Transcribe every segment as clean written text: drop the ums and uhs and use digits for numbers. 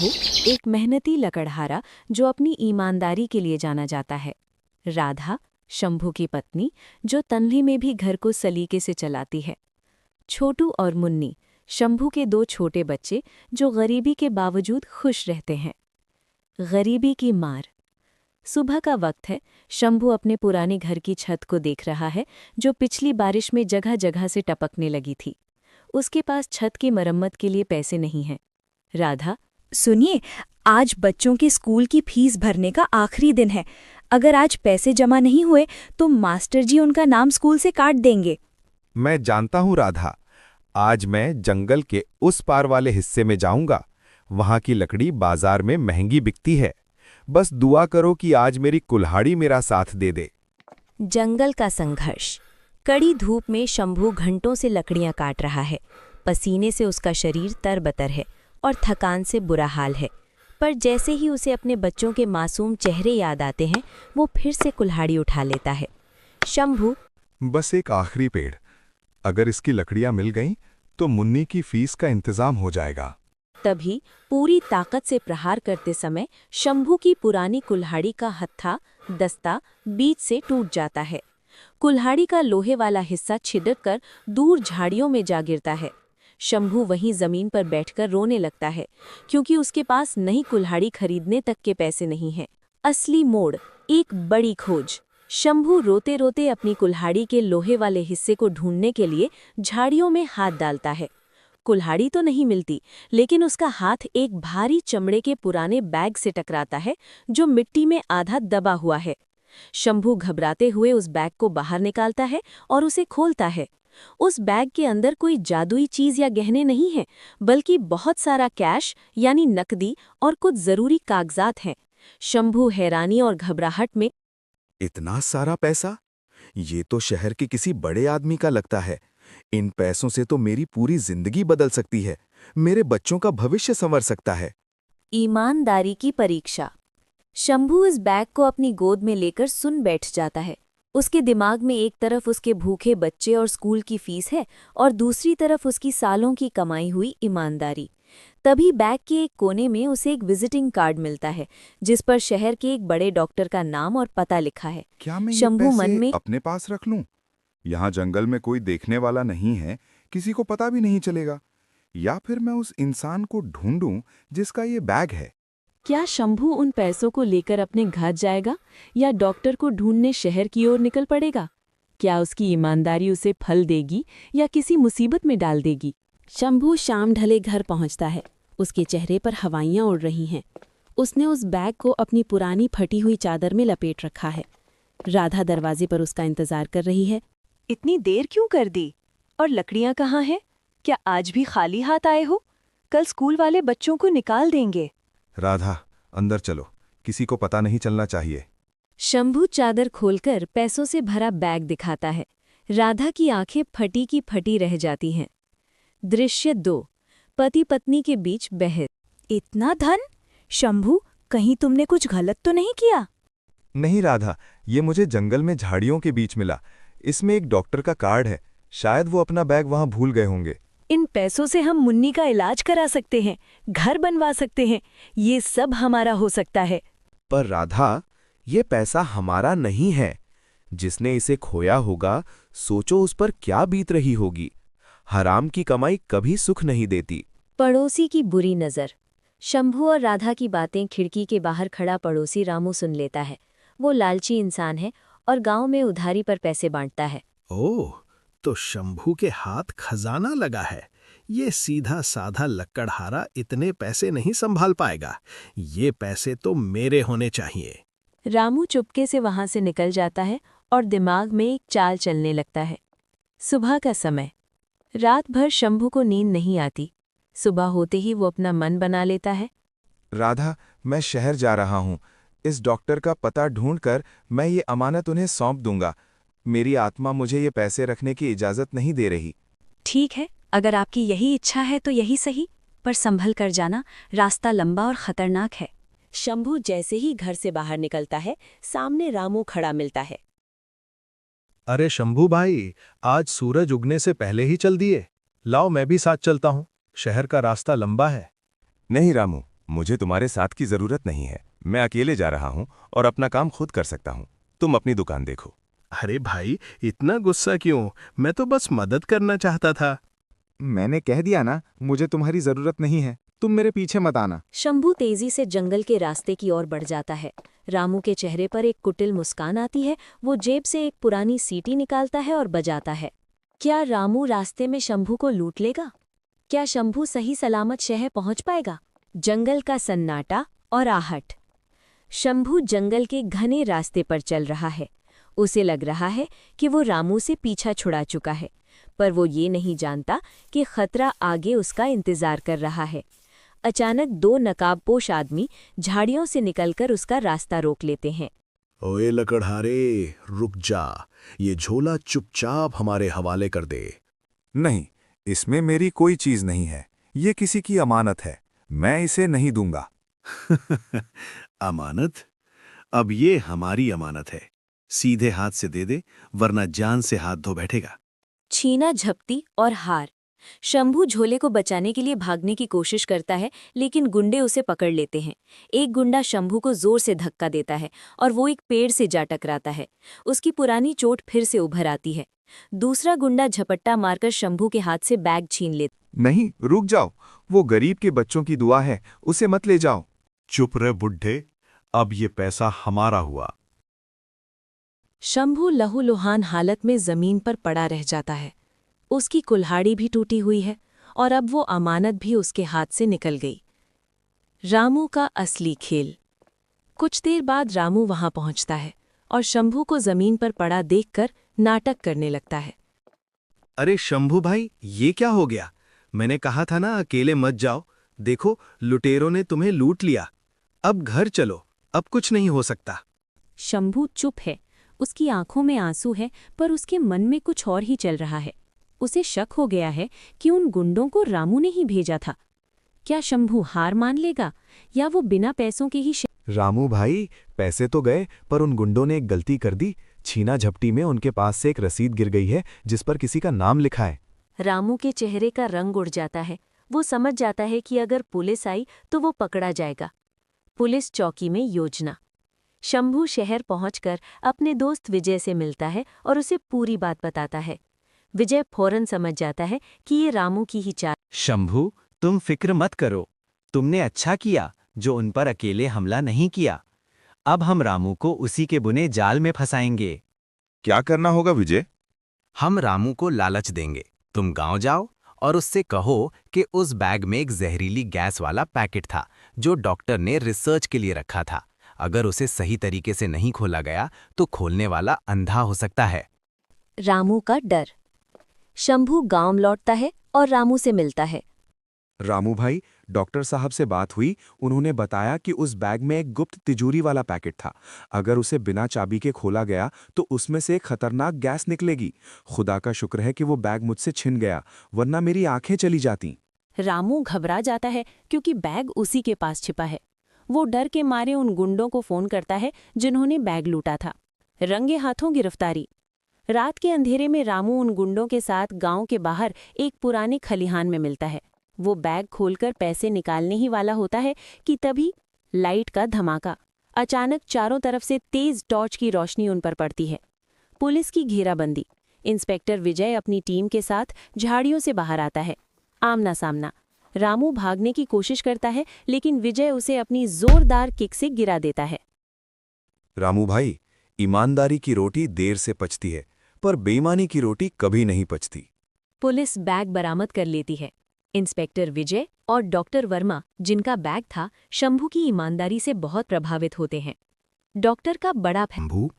शंभू एक मेहनती लकड़हारा जो अपनी ईमानदारी के लिए जाना जाता है। राधा शंभू की पत्नी जो तन्वी में भी घर को सलीके से चलाती है। छोटू और मुन्नी शंभू के दो छोटे बच्चे जो गरीबी के बावजूद खुश रहते हैं। गरीबी की मार। सुबह का वक्त है। शंभू अपने पुराने घर की छत को देख रहा है जो पिछली बारिश में जगह जगह से टपकने लगी थी। उसके पास छत की मरम्मत के लिए पैसे नहीं हैं। राधा, सुनिए, आज बच्चों के स्कूल की फीस भरने का आखिरी दिन है। अगर आज पैसे जमा नहीं हुए तो मास्टर जी उनका नाम स्कूल से काट देंगे। मैं जानता हूँ राधा, आज मैं जंगल के उस पार वाले हिस्से में जाऊंगा। वहां की लकड़ी बाजार में महंगी बिकती है। बस दुआ करो कि आज मेरी कुल्हाड़ी मेरा साथ दे दे। जंगल का संघर्ष। कड़ी धूप में शंभू घंटों से लकड़ियां काट रहा है। पसीने से उसका शरीर तरबतर है और थकान से बुरा हाल है। पर जैसे ही उसे अपने बच्चों के मासूम चेहरे याद आते हैं, वो फिर से कुल्हाड़ी उठा लेता है। शंभू, बस एक आखिरी पेड़, अगर इसकी लकड़ियां मिल गईं तो मुन्नी की फीस का इंतजाम हो जाएगा। तभी पूरी ताकत से प्रहार करते समय शंभू की पुरानी कुल्हाड़ी का हत्था दस्ता बीच से टूट जाता है। कुल्हाड़ी का लोहे वाला हिस्सा छिदक कर दूर झाड़ियों में जा गिरता है। शंभू वहीं जमीन पर बैठकर रोने लगता है क्योंकि उसके पास नई कुल्हाड़ी खरीदने तक के पैसे नहीं हैं। असली मोड़, एक बड़ी खोज। शंभू रोते रोते अपनी कुल्हाड़ी के लोहे वाले हिस्से को ढूंढने के लिए झाड़ियों में हाथ डालता है। कुल्हाड़ी तो नहीं मिलती, लेकिन उसका हाथ एक भारी चमड़े के पुराने बैग से टकराता है जो मिट्टी में आधा दबा हुआ है। शंभू घबराते हुए उस बैग को बाहर निकालता है और उसे खोलता है। उस बैग के अंदर कोई जादुई चीज या गहने नहीं है, बल्कि बहुत सारा कैश यानी नकदी और कुछ जरूरी कागजात हैं। शंभू हैरानी और घबराहट में, इतना सारा पैसा? ये तो शहर के किसी बड़े आदमी का लगता है। इन पैसों से तो मेरी पूरी जिंदगी बदल सकती है। मेरे बच्चों का भविष्य संवर सकता है। ईमानदारी की परीक्षा। शंभू इस बैग को अपनी गोद में लेकर सुन बैठ जाता है। उसके दिमाग में एक तरफ उसके भूखे बच्चे और स्कूल की फीस है और दूसरी तरफ उसकी सालों की कमाई हुई ईमानदारी। तभी बैग के एक कोने में उसे एक विजिटिंग कार्ड मिलता है जिस पर शहर के एक बड़े डॉक्टर का नाम और पता लिखा है। क्या मैं ये शंभू मन पैसे में अपने पास रख लूं? यहाँ जंगल में कोई देखने वाला नहीं है, किसी को पता भी नहीं चलेगा। या फिर मैं उस इंसान को ढूंढूं जिसका ये बैग है। क्या शंभू उन पैसों को लेकर अपने घर जाएगा या डॉक्टर को ढूंढने शहर की ओर निकल पड़ेगा? क्या उसकी ईमानदारी उसे फल देगी या किसी मुसीबत में डाल देगी? शंभू शाम ढले घर पहुंचता है। उसके चेहरे पर हवाइयां उड़ रही हैं। उसने उस बैग को अपनी पुरानी फटी हुई चादर में लपेट रखा है। राधा दरवाजे पर उसका इंतजार कर रही है। इतनी देर क्यों कर दी? और लकड़ियां कहाँ हैं? क्या आज भी खाली हाथ आए हो? कल स्कूल वाले बच्चों को निकाल देंगे। राधा, अंदर चलो, किसी को पता नहीं चलना चाहिए। शंभू चादर खोलकर पैसों से भरा बैग दिखाता है। राधा की आंखें फटी की फटी रह जाती हैं। दृश्य 2। पति पत्नी के बीच बहस। इतना धन? शंभू, कहीं तुमने कुछ गलत तो नहीं किया? नहीं राधा, ये मुझे जंगल में झाड़ियों के बीच मिला। इसमें एक डॉक्टर का कार्ड है। शायद वो अपना बैग वहां भूल गए होंगे। इन पैसों से हम मुन्नी का इलाज करा सकते हैं, घर बनवा सकते हैं। ये सब हमारा हो सकता है। पर राधा, ये पैसा हमारा नहीं है। जिसने इसे खोया होगा, सोचो उस पर क्या बीत रही होगी। हराम की कमाई कभी सुख नहीं देती। पड़ोसी की बुरी नज़र। शंभू और राधा की बातें खिड़की के बाहर खड़ा पड़ोसी रामू सुन लेता है। वो लालची इंसान है और गांव में उधारी पर पैसे बांटता है। ओह, तो शंभू के हाथ खजाना लगा है। ये सीधा साधा लक्कड़हारा इतने पैसे नहीं संभाल पाएगा। ये पैसे तो मेरे होने चाहिए। रामू चुपके से वहां से निकल जाता है और दिमाग में एक चाल चलने लगता है। सुबह का समय। रात भर शंभू को नींद नहीं आती। सुबह होते ही वो अपना मन बना लेता है। राधा, मैं शहर जा रहा हूँ। इस डॉक्टर का पता ढूंढकर मैं ये अमानत उन्हें सौंप दूंगा। मेरी आत्मा मुझे ये पैसे रखने की इजाजत नहीं दे रही। ठीक है, अगर आपकी यही इच्छा है तो यही सही, पर संभल कर जाना, रास्ता लंबा और खतरनाक है। शंभू जैसे ही घर से बाहर निकलता है, सामने रामू खड़ा मिलता है। अरे शंभू भाई, आज सूरज उगने से पहले ही चल दिए। लाओ, मैं भी साथ चलता हूँ। शहर का रास्ता लंबा है। नहीं रामू, मुझे तुम्हारे साथ की जरूरत नहीं है। मैं अकेले जा रहा हूँ और अपना काम खुद कर सकता हूँ। तुम अपनी दुकान देखो। अरे भाई, इतना गुस्सा क्यों? मैं तो बस मदद करना चाहता था। मैंने कह दिया ना, मुझे तुम्हारी जरूरत नहीं है। तुम मेरे पीछे मत आना। शंभू तेजी से जंगल के रास्ते की ओर बढ़ जाता है। रामू के चेहरे पर एक कुटिल मुस्कान आती है। वो जेब से एक पुरानी सीटी निकालता है और बजाता है। क्या रामू रास्ते में शंभू को लूट लेगा? क्या शंभू सही सलामत शहर पहुंच पाएगा? जंगल का सन्नाटा और आहट। शंभू जंगल के घने रास्ते पर चल रहा है। उसे लग रहा है कि वो रामू से पीछा छुड़ा चुका है, पर वो ये नहीं जानता कि खतरा आगे उसका इंतजार कर रहा है। अचानक दो नकाबपोश आदमी झाड़ियों से निकलकर उसका रास्ता रोक लेते हैं। ओए लकड़हारे, रुक जा। ये झोला चुपचाप हमारे हवाले कर दे। नहीं, इसमें मेरी कोई चीज नहीं है। ये किसी की अमानत है। मैं इसे नहीं दूंगा। अमानत? अब ये हमारी अमानत है। सीधे हाथ से दे दे, वरना जान से हाथ धो बैठेगा। छीना झपटी और हार। शंभू झोले को बचाने के लिए भागने की कोशिश करता है, लेकिन गुंडे उसे पकड़ लेते हैं। एक गुंडा शंभू को जोर से धक्का देता है और वो एक पेड़ से जा टकराता है। उसकी पुरानी चोट फिर से उभर आती है। दूसरा गुंडा झपट्टा मारकर शंभू के हाथ से बैग छीन लेता। नहीं, रुक जाओ। वो गरीब के बच्चों की दुआ है, उसे मत ले जाओ। चुप रहे बुड्ढे, अब ये पैसा हमारा हुआ। शंभू लहूलुहान हालत में जमीन पर पड़ा रह जाता है। उसकी कुल्हाड़ी भी टूटी हुई है और अब वो अमानत भी उसके हाथ से निकल गई। रामू का असली खेल। कुछ देर बाद रामू वहां पहुंचता है और शंभू को जमीन पर पड़ा देखकर नाटक करने लगता है। अरे शंभू भाई, ये क्या हो गया? मैंने कहा था ना अकेले मत जाओ। देखो, लुटेरों ने तुम्हें लूट लिया। अब घर चलो, अब कुछ नहीं हो सकता। शंभू चुप है। उसकी आंखों में आंसू है, पर उसके मन में कुछ और ही चल रहा है। उसे शक हो गया है कि उन गुंडों को रामू ने ही भेजा था। क्या शंभू हार मान लेगा या वो बिना पैसों के ही रामू भाई, पैसे तो गए, पर उन गुंडों ने एक गलती कर दी। छीना झपटी में उनके पास से एक रसीद गिर गई है जिस पर किसी का नाम लिखा है। रामू के चेहरे का रंग उड़ जाता है। वो समझ जाता है कि अगर पुलिस आई तो वो पकड़ा जाएगा। पुलिस चौकी में योजना। शंभू शहर पहुंचकर अपने दोस्त विजय से मिलता है और उसे पूरी बात बताता है। विजय फौरन समझ जाता है कि ये रामू की ही चाल। शंभू, तुम फिक्र मत करो। तुमने अच्छा किया जो उन पर अकेले हमला नहीं किया। अब हम रामू को उसी के बुने जाल में फंसाएंगे। क्या करना होगा विजय? हम रामू को लालच देंगे। तुम गांव जाओ और उससे कहो कि उस बैग में एक जहरीली गैस वाला पैकेट था जो डॉक्टर ने रिसर्च के लिए रखा था। अगर उसे सही तरीके से नहीं खोला गया तो खोलने वाला अंधा हो सकता है। रामू का डर। शंभू गांव लौटता है और रामू से मिलता है। रामू भाई, डॉक्टर साहब से बात हुई। उन्होंने बताया कि उस बैग में एक गुप्त तिजोरी वाला पैकेट था। अगर उसे बिना चाबी के खोला गया तो उसमें से एक खतरनाक गैस निकलेगी। खुदा का शुक्र है कि वो बैग मुझसे छिन गया, वरना मेरी आंखें चली जाती। रामू घबरा जाता है क्योंकि बैग उसी के पास छिपा है। वो डर के मारे उन गुंडों को फोन करता है जिन्होंने बैग लूटा था। रंगे हाथों गिरफ्तारी। रात के अंधेरे में रामू उन गुंडों के साथ गांव के बाहर एक पुराने खलिहान में मिलता है। वो बैग खोलकर पैसे निकालने ही वाला होता है कि तभी लाइट का धमाका। अचानक चारों तरफ से तेज टॉर्च की रोशनी उन पर पड़ती है। पुलिस की घेराबंदी। इंस्पेक्टर विजय अपनी टीम के साथ झाड़ियों से बाहर आता है। आमना सामना। रामू भागने की कोशिश करता है, लेकिन विजय उसे अपनी जोरदार किक से गिरा देता है। रामू भाई, ईमानदारी की रोटी देर से पचती है, पर बेईमानी की रोटी कभी नहीं पचती। पुलिस बैग बरामद कर लेती है। इंस्पेक्टर विजय और डॉक्टर वर्मा, जिनका बैग था, शंभू की ईमानदारी से बहुत प्रभावित होते हैं। डॉक्टर का बड़ा शंभू,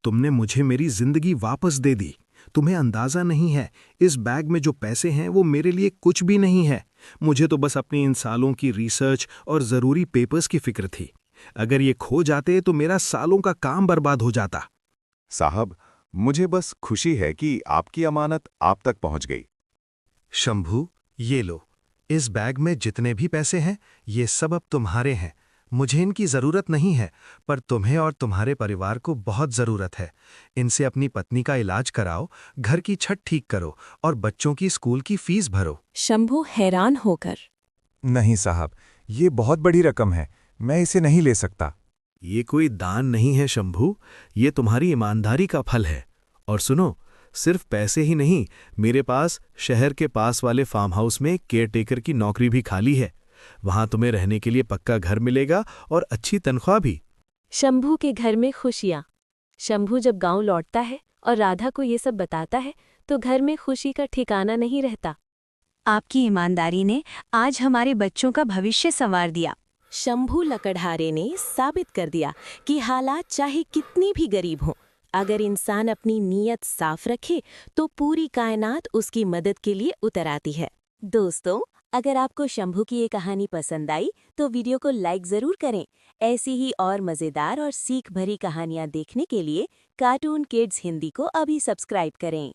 तुमने मुझे मेरी जिंदगी वापस दे दी। तुम्हें अंदाजा नहीं है, इस बैग में जो पैसे हैं वो मेरे लिए कुछ भी नहीं है। मुझे तो बस अपनी इन सालों की रिसर्च और जरूरी पेपर्स की फिक्र थी। अगर ये खो जाते तो मेरा सालों का काम बर्बाद हो जाता। साहब, मुझे बस खुशी है कि आपकी अमानत आप तक पहुंच गई। शंभू, ये लो। इस बैग में जितने भी पैसे हैं ये सब अब तुम्हारे हैं। मुझे इनकी ज़रूरत नहीं है, पर तुम्हें और तुम्हारे परिवार को बहुत ज़रूरत है। इनसे अपनी पत्नी का इलाज कराओ, घर की छत ठीक करो और बच्चों की स्कूल की फीस भरो। शंभू हैरान होकर, नहीं साहब, ये बहुत बड़ी रकम है, मैं इसे नहीं ले सकता। ये कोई दान नहीं है शंभू, ये तुम्हारी ईमानदारी का फल है। और सुनो, सिर्फ पैसे ही नहीं, मेरे पास शहर के पास वाले फार्म हाउस में केयरटेकर की नौकरी भी खाली है। वहां तुम्हें रहने के लिए पक्का घर मिलेगा और अच्छी तनख्वाह भी। शंभू के घर में खुशियाँ। शंभू जब गांव लौटता है और राधा को ये सब बताता है तो घर में खुशी का ठिकाना नहीं रहता। आपकी ईमानदारी ने आज हमारे बच्चों का भविष्य संवार दिया। शंभू लकड़हारे ने साबित कर दिया कि हालात चाहे कितनी भी गरीब हों, अगर इंसान अपनी नीयत साफ रखे तो पूरी कायनात उसकी मदद के लिए उतर आती है। दोस्तों, अगर आपको शंभू की ये कहानी पसंद आई तो वीडियो को लाइक ज़रूर करें। ऐसी ही और मज़ेदार और सीख भरी कहानियाँ देखने के लिए कार्टून किड्स हिंदी को अभी सब्सक्राइब करें।